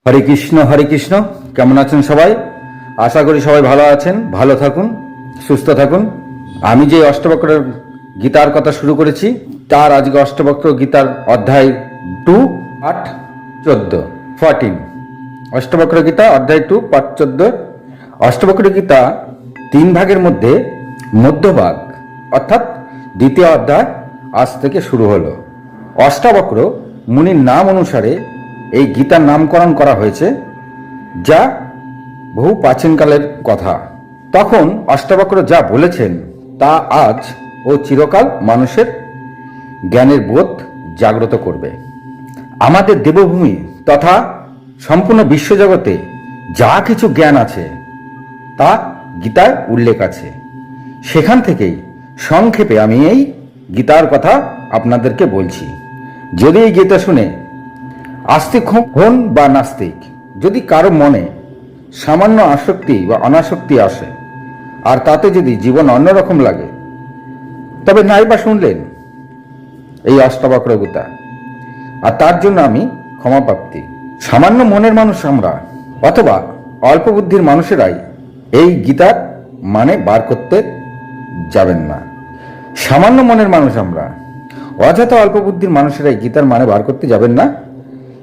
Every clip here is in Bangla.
হরে কৃষ্ণ। কেমন আছেন সবাই? আশা করি সবাই ভালো আছেন, ভালো থাকুন, সুস্থ থাকুন। আমি যে অষ্টবক্র গীতার কথা শুরু করেছি তার আজকে অষ্টবক্র গীতার অধ্যায় 2 পাঠ 14 অষ্টবক্র গীতা অধ্যায় 2 পাঠ 14। অষ্টবক্র গীতা 3 ভাগের মধ্যে মধ্যভাগ অর্থাৎ দ্বিতীয় অধ্যায় আজ থেকে শুরু হলো। অষ্টাবক্র মুনির নাম অনুসারে এই গীতার নামকরণ করা হয়েছে, যা বহু প্রাচীনকালের কথা। তখন অষ্টাবক্র যা বলেছেন তা আজ ও চিরকাল মানুষের জ্ঞানের বোধ জাগ্রত করবে। আমাদের দেবভূমি তথা সম্পূর্ণ বিশ্বজগতে যা কিছু জ্ঞান আছে তা গীতায় উল্লেখ আছে। সেখান থেকেই সংক্ষেপে আমি এই গীতার কথা আপনাদেরকে বলছি। যদি এই গীতা শুনে আস্তিক হন বা নাস্তিক, যদি কারো মনে সামান্য আসক্তি বা অনাসক্তি আসে আর তাতে যদি জীবন অন্যরকম লাগে, তবে নাই বা শুনলেন এই অষ্টাবক্র গীতা, আর তার জন্য আমি ক্ষমাপ্রাপ্তি। সামান্য মনের মানুষ আমরা অথবা অল্প বুদ্ধির মানুষেরাই এই গীতার মানে বার করতে যাবেন না। সামান্য মনের মানুষ আমরা অযথা অল্প বুদ্ধির মানুষেরাই গীতার মানে বার করতে যাবেন না,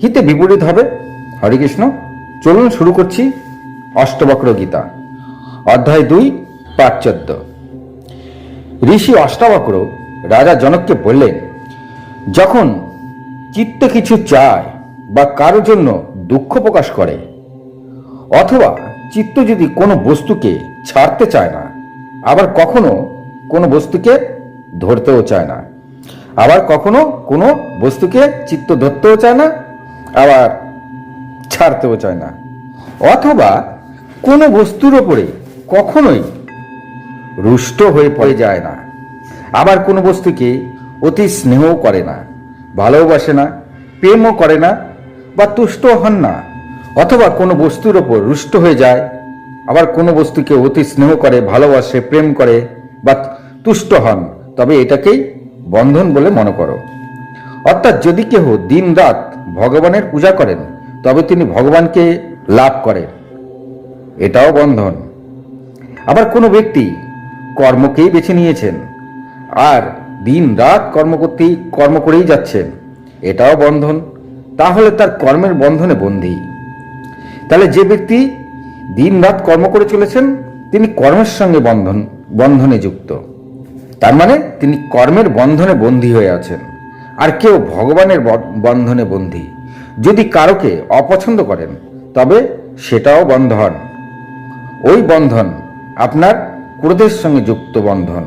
হিতে বিপরীত হবে। হরে কৃষ্ণ। চলুন শুরু করছি অষ্টবক্র গীতা অধ্যায় 2 পাঠ 14। ঋষি অষ্টাবক্র রাজা জনককে বললেন, যখন চিত্ত কিছু চায় বা কারোর জন্য দুঃখ প্রকাশ করে, অথবা চিত্ত যদি কোনো বস্তুকে ছাড়তে চায় না, আবার কখনো কোনো বস্তুকে ধরতেও চায় না, আবার কখনো কোনো বস্তুকে চিত্ত ধরতেও চায় না, আবার ছাড়তেও চায় না, অথবা কোনো বস্তুর ওপরে কখনোই রুষ্ট হয়ে পড়ে যায় না, আবার কোনো বস্তুকে অতি স্নেহ করে না, ভালোবাসে না, প্রেমও করে না বা তুষ্ট হন না, অথবা কোনো বস্তুর ওপর রুষ্ট হয়ে যায়, আবার কোনো বস্তুকে অতি স্নেহ করে, ভালোবাসে, প্রেম করে বা তুষ্ট হন, তবে এটাকেই বন্ধন বলে মনে করো। অর্থাৎ যদি কেহ দিন রাত ভগবানের পূজা করেন তবে তিনি ভগবানকে লাভ করেন, এটাও বন্ধন। আবার কোনো ব্যক্তি কর্মকেই বেছে নিয়েছেন আর দিন রাত কর্ম করেই যাচ্ছেন, এটাও বন্ধন, তাহলে তার কর্মের বন্ধনে বন্দী। তাহলে যে ব্যক্তি দিন রাত কর্ম করে চলেছেন তিনি কর্মের সঙ্গে বন্ধনে যুক্ত, তার মানে তিনি কর্মের বন্ধনে বন্দী হয়ে আছেন। আর কেউ ভগবানের বন্ধনে বন্দী। যদি কারোকে অপছন্দ করেন তবে সেটাও বন্ধন। ওই বন্ধন আপনার ক্রোধের সঙ্গে যুক্ত বন্ধন,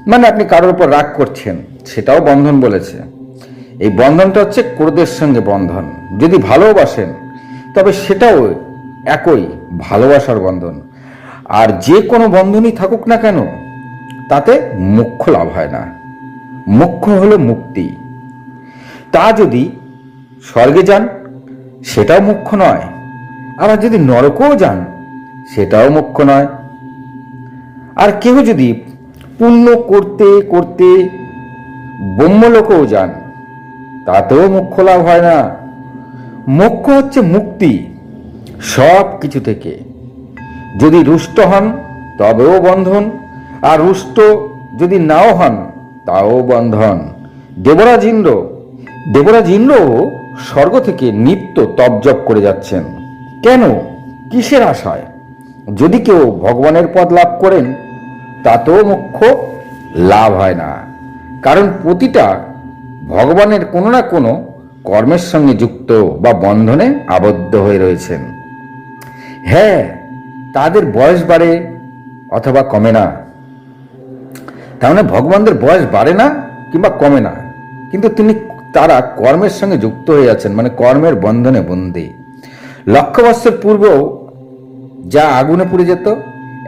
মানে আপনি কারোর উপর রাগ করছেন, সেটাও বন্ধন বলেছে। এই বন্ধনটা হচ্ছে ক্রোধের সঙ্গে বন্ধন। যদি ভালোবাসেন তবে সেটাও একই ভালোবাসার বন্ধন। আর যে কোনো বন্ধনই থাকুক না কেন তাতে মোক্ষ লাভ হয় না। মোক্ষ হলো মুক্তি। তা যদি স্বর্গে যান সেটাও মোক্ষ নয়, আবার যদি নরকেও যান সেটাও মোক্ষ নয়। আর কেউ যদি পুণ্য করতে করতে ব্রহ্মলোকেও যান তাতেও মোক্ষ লাভ হয় না। মোক্ষ হচ্ছে মুক্তি সব কিছু থেকে। যদি রুষ্ট হন তবেও বন্ধন, আর রুষ্ট যদি নাও হন তাও বন্ধন। দেবরাজ ইন্দ্র স্বর্গ থেকে নিত্য তপজপ করে যাচ্ছেন। কেন? কিসের আশায়? যদি কেউ ভগবানের পদ লাভ করেন তাতেও মোক্ষ লাভ হয় না, কারণ প্রতিটা ভগবানের কোনো না কোনো কর্মের সঙ্গে যুক্ত বা বন্ধনে আবদ্ধ হয়ে রয়েছেন। হ্যাঁ, তাদের বয়স বাড়ে অথবা কমে না, তার মানে ভগবানদের বয়স বাড়ে না কিংবা কমে না, কিন্তু তারা কর্মের সঙ্গে যুক্ত হয়ে আছেন, মানে কর্মের বন্ধনে বন্দী। লক্ষ বৎসর পূর্বেও যা আগুনে পুড়ে যেত,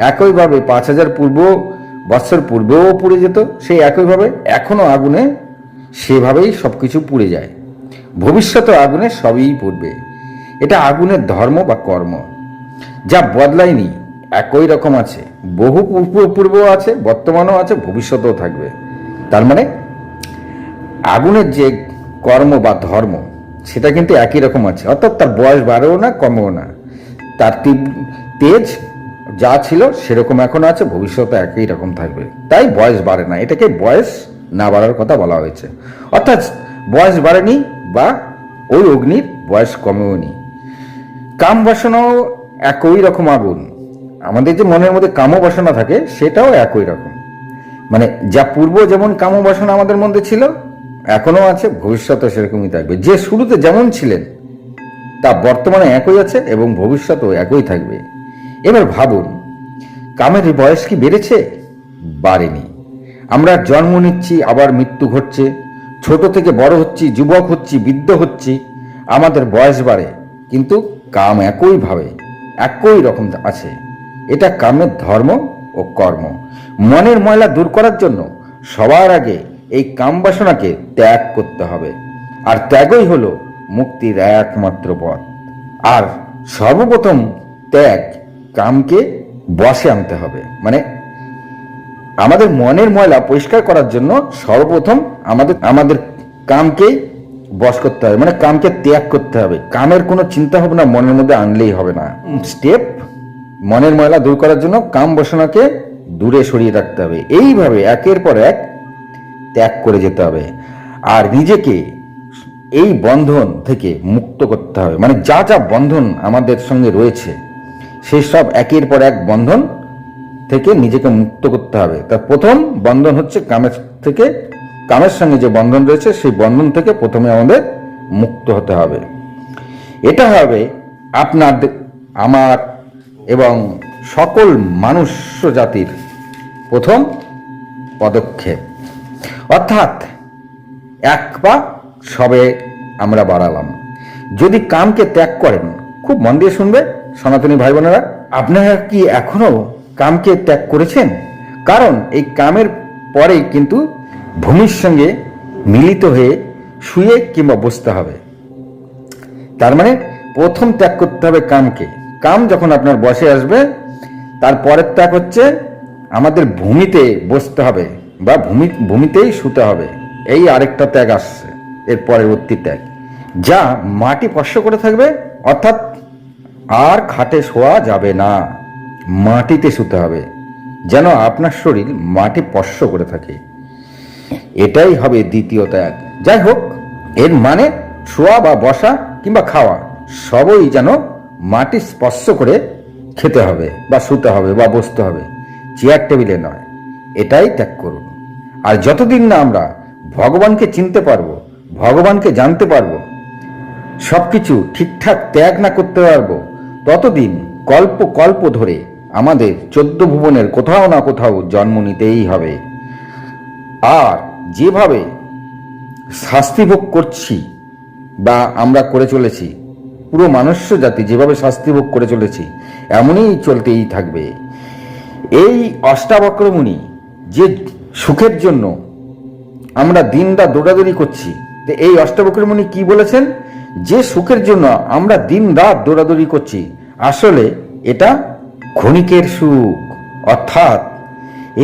একইভাবে 5000 বৎসর পূর্বেও পুড়ে যেত, সেই একইভাবে এখনো আগুনে সেভাবেই সবকিছু পুড়ে যায়। ভবিষ্যতে আগুনে সবই পুড়বে। এটা আগুনের ধর্ম বা কর্ম, যা বদলায়নি, একই রকম আছে। বহু পূর্বেও আছে, বর্তমানেও আছে, ভবিষ্যতেও থাকবে। তার মানে আগুনের যে কর্ম বা ধর্ম সেটা কিন্তু একই রকম আছে, অর্থাৎ তার বয়স বাড়েও না কমেও না, তার তেজ যা ছিল সেরকম এখন আছে, ভবিষ্যতে একই রকম থাকবে, তাই বয়স বাড়ে না। এটাকে বয়স না বাড়ার কথা বলা হয়েছে, অর্থাৎ বয়স বাড়েনি বা ওই অগ্নির বয়স কমেও নি। কাম বাসনাও একই রকম আগুন, আমাদের যে মনের মধ্যে কাম বাসনা থাকে সেটাও একই রকম, মানে যা পূর্ব যেমন কাম বাসনা আমাদের মধ্যে ছিল এখনো আছে, ভবিষ্যতে সেরকমই থাকবে। যে শুরুতে যেমন ছিলেন তা বর্তমানে একই আছে এবং ভবিষ্যতেও একই থাকবে। এবার ভাবুন, কামের বয়স কি বেড়েছে? বাড়েনি। আমরা জন্ম নিচ্ছি, আবার মৃত্যু ঘটছে, ছোট থেকে বড় হচ্ছি, যুবক হচ্ছি, বৃদ্ধ হচ্ছি, আমাদের বয়স বাড়ে, কিন্তু কাম একইভাবে একই রকম আছে। এটা কামের ধর্ম ও কর্ম। মনের ময়লা দূর করার জন্য সবার আগে এই কাম বাসনাকে ত্যাগ করতে হবে, আর ত্যাগই হলো মুক্তির একমাত্র পথ। আর সর্বপ্রথম ত্যাগ কামকে বশে আনতে হবে, মানে আমাদের মনের ময়লা পরিষ্কার করার জন্য সর্বপ্রথম আমাদের কামকেই বশ করতে হবে, মানে কামকে ত্যাগ করতে হবে। কামের কোনো চিন্তা ভাবনা মনের মধ্যে আনলেই হবে না। স্টেপ, মনের ময়লা দূর করার জন্য কাম বাসনাকে দূরে সরিয়ে রাখতে হবে। এইভাবে একের পর এক ত্যাগ করে যেতে হবে, আর নিজেকে এই বন্ধন থেকে মুক্ত করতে হবে, মানে যা যা বন্ধন আমাদের সঙ্গে রয়েছে সেই সব একের পর এক বন্ধন থেকে নিজেকে মুক্ত করতে হবে। তার প্রথম বন্ধন হচ্ছে কামের থেকে, কামের সঙ্গে যে বন্ধন রয়েছে সেই বন্ধন থেকে প্রথমে আমাদের মুক্ত হতে হবে। এটা হবে আপনার, আমার এবং সকল মানুষ জাতির প্রথম পদক্ষেপ, অর্থাৎ এক পা সবে আমরা বাড়ালাম। যদি কামকে ত্যাগ করেন, খুব মন দিয়ে শুনবে সনাতনী ভাই বোনেরা, আপনারা কি এখনো কামকে ত্যাগ করেছেন? কারণ এই কামের পরেই কিন্তু ভূমির সঙ্গে মিলিত হয়ে শুয়ে কিংবা বসতে হবে। তার মানে প্রথম ত্যাগ করতে হবে কামকে। কাম যখন আপনার বসে আসবে, তারপরের ত্যাগ হচ্ছে আমাদের ভূমিতে বসতে হবে বা ভূমিতেই শুতে হবে। এই আরেকটা ত্যাগ আসছে, এর পরবর্তী ত্যাগ, যা মাটি স্পর্শ করে থাকবে, অর্থাৎ আর খাটে শোয়া যাবে না, মাটিতে শুতে হবে, যেন আপনার শরীর মাটি স্পর্শ করে থাকে। এটাই হবে দ্বিতীয় ত্যাগ। যাই হোক, এর মানে শোয়া বা বসা কিংবা খাওয়া সবই যেন মাটি স্পর্শ করে খেতে হবে বা শুতে হবে বা বসতে হবে, চেয়ার টেবিলে নয়। এটাই ত্যাগ করুন। আর যতদিন না আমরা ভগবানকে চিনতে পারবো, ভগবানকে জানতে পারবো, সবকিছু ঠিকঠাক ত্যাগ না করতে পারবো, ততদিন কল্প কল্প ধরে আমাদের 14 ভুবনের কোথাও না কোথাও জন্ম নিতেই হবে। আর যেভাবে শাস্তি ভোগ করছি বা আমরা করে চলেছি, পুরো মনুষ্য জাতি যেভাবে শাস্তি ভোগ করে চলেছি, এমনই চলতেই থাকবে। এই অষ্টাবক্র মুনি যে সুখের জন্য আমরা দিন রাত দৌড়াদৌড়ি করছি, তো এই অষ্টাবক্র মুনি কি বলেছেন? যে সুখের জন্য আমরা দিন রাত দৌড়াদৌড়ি করছি, আসলে এটা ক্ষণিকের সুখ। অর্থাৎ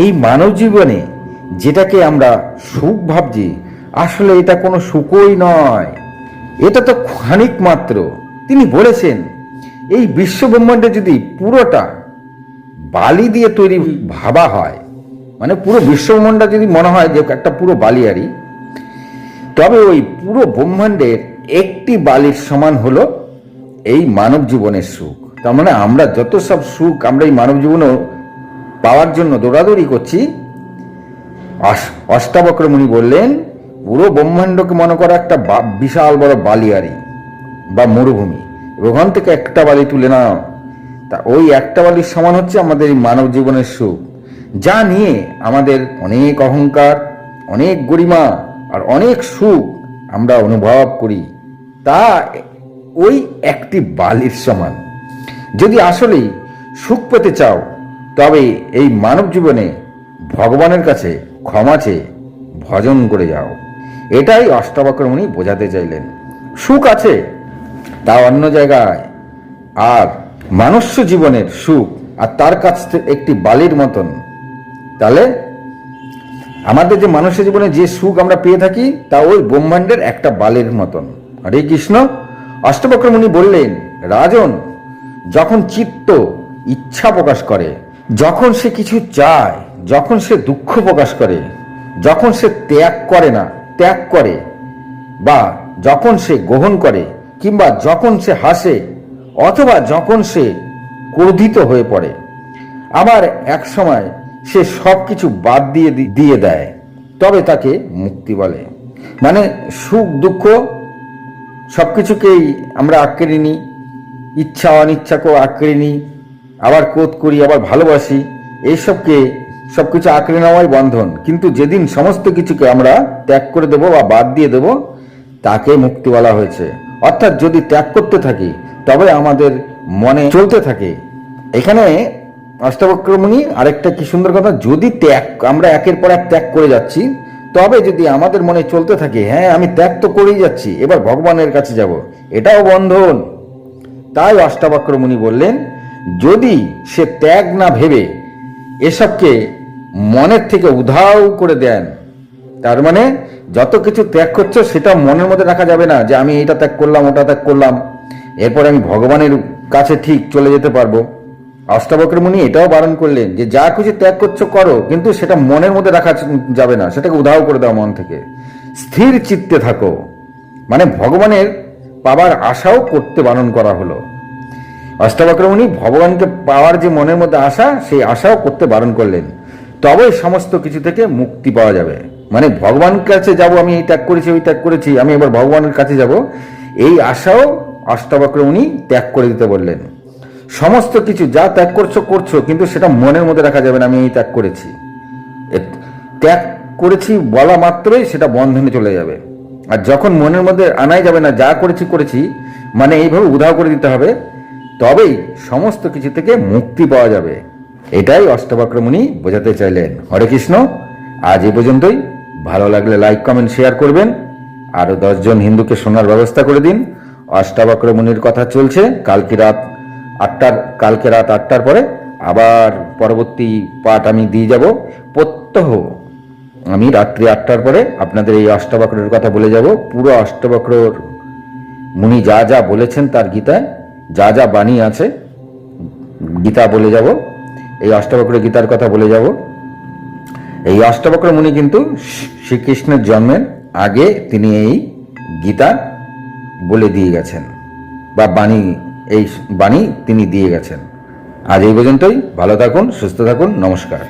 এই মানব জীবনে যেটাকে আমরা সুখ ভাবছি, আসলে এটা কোনো সুখই নয়, এটা তো ক্ষণিক মাত্র। তিনি বলেছেন, এই বিশ্ব ব্রহ্মাণ্ডে যদি পুরোটা বালি দিয়ে তৈরি ভাবা হয়, মানে পুরো বিশ্ব ব্রহ্মাণ্ডটা যদি মনে হয় যে একটা পুরো বালিয়ারি, তবে ওই পুরো ব্রহ্মাণ্ডের একটি বালির সমান হলো এই মানব জীবনের সুখ। তার মানে আমরা যত সব সুখ আমরা এই মানব জীবনে পাওয়ার জন্য দৌড়াদৌড়ি করছি, অষ্টাবক্র মুনি বললেন পুরো ব্রহ্মাণ্ডকে মনে করা একটা বিশাল বড় বালিয়ারি বা মরুভূমি, ওখান থেকে একটা বালি তুলে নাও, তা ওই একটা বালির সমান হচ্ছে আমাদের এই মানব জীবনের সুখ, যা নিয়ে আমাদের অনেক অহংকার, অনেক গরিমা আর অনেক সুখ আমরা অনুভব করি, তা ওই একটি বালির সমান। যদি আসলেই সুখ পেতে চাও, তবে এই মানব জীবনে ভগবানের কাছে ক্ষমা চেয়ে ভজন করে যাও। এটাই অষ্টাবক্র মুনি বোঝাতে চাইলেন। সুখ আছে, তা অন্য জায়গায়, আর মনুষ্য জীবনের সুখ আর তার কাছ থেকে একটি বালির মতন। তাহলে আমাদের যে মানুষের জীবনে যে সুখ আমরা পেয়ে থাকি, তা ওই ব্রহ্মাণ্ডের একটা বালির মতন। হরে কৃষ্ণ। অষ্টবক্র মুনি বললেন, রাজন, যখন চিত্ত ইচ্ছা প্রকাশ করে, যখন সে কিছু চায়, যখন সে দুঃখ প্রকাশ করে, যখন সে ত্যাগ করে না, ত্যাগ করে, বা যখন সে গ্রহণ করে, কিংবা যখন সে হাসে, অথবা যখন সে ক্রোধিত হয়ে পড়ে, আবার এক সময় সে সব কিছু বাদ দিয়ে দেয়, তবে তাকে মুক্তি বলে। মানে সুখ দুঃখ সবকিছুকেই আমরা আঁকড়ে নিই, ইচ্ছা অনিচ্ছাকেও আঁকড়ে নিই, আবার ক্রোধ করি, আবার ভালোবাসি, এইসবকে সবকিছু আঁকড়ে নেওয়াই বন্ধন। কিন্তু যেদিন সমস্ত কিছুকে আমরা ত্যাগ করে দেব বা বাদ দিয়ে দেব, তাকে মুক্তি বলা হয়েছে। অর্থাৎ যদি ত্যাগ করতে থাকি তবে আমাদের মনে চলতে থাকে। এখানে অষ্টবক্র মুনি আরেকটা কি সুন্দর কথা, যদি ত্যাগ আমরা একের পর এক ত্যাগ করে যাচ্ছি, তবে যদি আমাদের মনে চলতে থাকে, হ্যাঁ আমি ত্যাগ তো করেই যাচ্ছি, এবার ভগবানের কাছে যাব, এটাও বন্ধন। তাই অষ্টাবক্র মুনি বললেন, যদি সে ত্যাগ না ভেবে এসবকে মনের থেকে উধাও করে দেন, তার মানে যত কিছু ত্যাগ করছো সেটা মনের মধ্যে রাখা যাবে না, যে আমি এটা ত্যাগ করলাম, ওটা ত্যাগ করলাম, এরপরে আমি ভগবানের কাছে ঠিক চলে যেতে পারবো। অষ্টাবক্র মুনি এটাও বারণ করলেন যে যা কিছু ত্যাগ করছো করো, কিন্তু সেটা মনের মধ্যে রাখা যাবে না, সেটাকে উধাও করে দাও মন থেকে। স্থির চিত্তে থাকো, মানে ভগবানের পাবার আশাও করতে বারণ করা হলো। অষ্টাবক্র মুনি ভগবানকে পাওয়ার যে মনের মধ্যে আশা, সেই আশাও করতে বারণ করলেন, তবেই সমস্ত কিছু থেকে মুক্তি পাওয়া যাবে। মানে ভগবানের কাছে যাব, আমি এই ত্যাগ করেছি, ওই ত্যাগ করেছি, আমি এবার ভগবানের কাছে যাব, এই আশাও অষ্টাবক্র মুনি ত্যাগ করে দিতে বললেন। সমস্ত কিছু যা ত্যাগ করছো করছো, কিন্তু সেটা মনের মধ্যে রাখা যাবে না, আমি এই ত্যাগ করেছি। ত্যাগ করেছি বলা মাত্রই সেটা বন্ধনে চলে যাবে। আর যখন মনের মধ্যে আনাই যাবে না, যা করেছি করেছি, মানে এইভাবে উধাও করে দিতে হবে, তবেই সমস্ত কিছু থেকে মুক্তি পাওয়া যাবে। এটাই অষ্টবক্র মুনি বোঝাতে চাইলেন। হরে কৃষ্ণ। আজ এই পর্যন্তই। ভালো লাগলে লাইক কমেন্ট শেয়ার করবেন, আরো 10 জন হিন্দুকে শোনার ব্যবস্থা করে দিন। অষ্টাবক্র মুনির কথা চলছে কালকে রাত 8টার পরে, আবার পরবর্তী পাঠ আমি দিয়ে যাব। প্রত্যহ আমি রাত্রি 8টার পরে আপনাদের এই অষ্টাবক্রের কথা বলে যাব। পুরো অষ্টাবক্র মুনি যা যা বলেছেন তার গীতায় যা যা বাণী আছে, গীতা বলে যাব, এই অষ্টাবক্র গীতার কথা বলে যাব। এই অষ্টাবক্র মুনি কিন্তু শ্রীকৃষ্ণের জন্মের আগে তিনি এই গীতা বলে দিয়ে গেছেন, বা এই বাণী তিনি দিয়ে গেছেন। আজ এই পর্যন্তই। ভালো থাকুন, সুস্থ থাকুন, নমস্কার।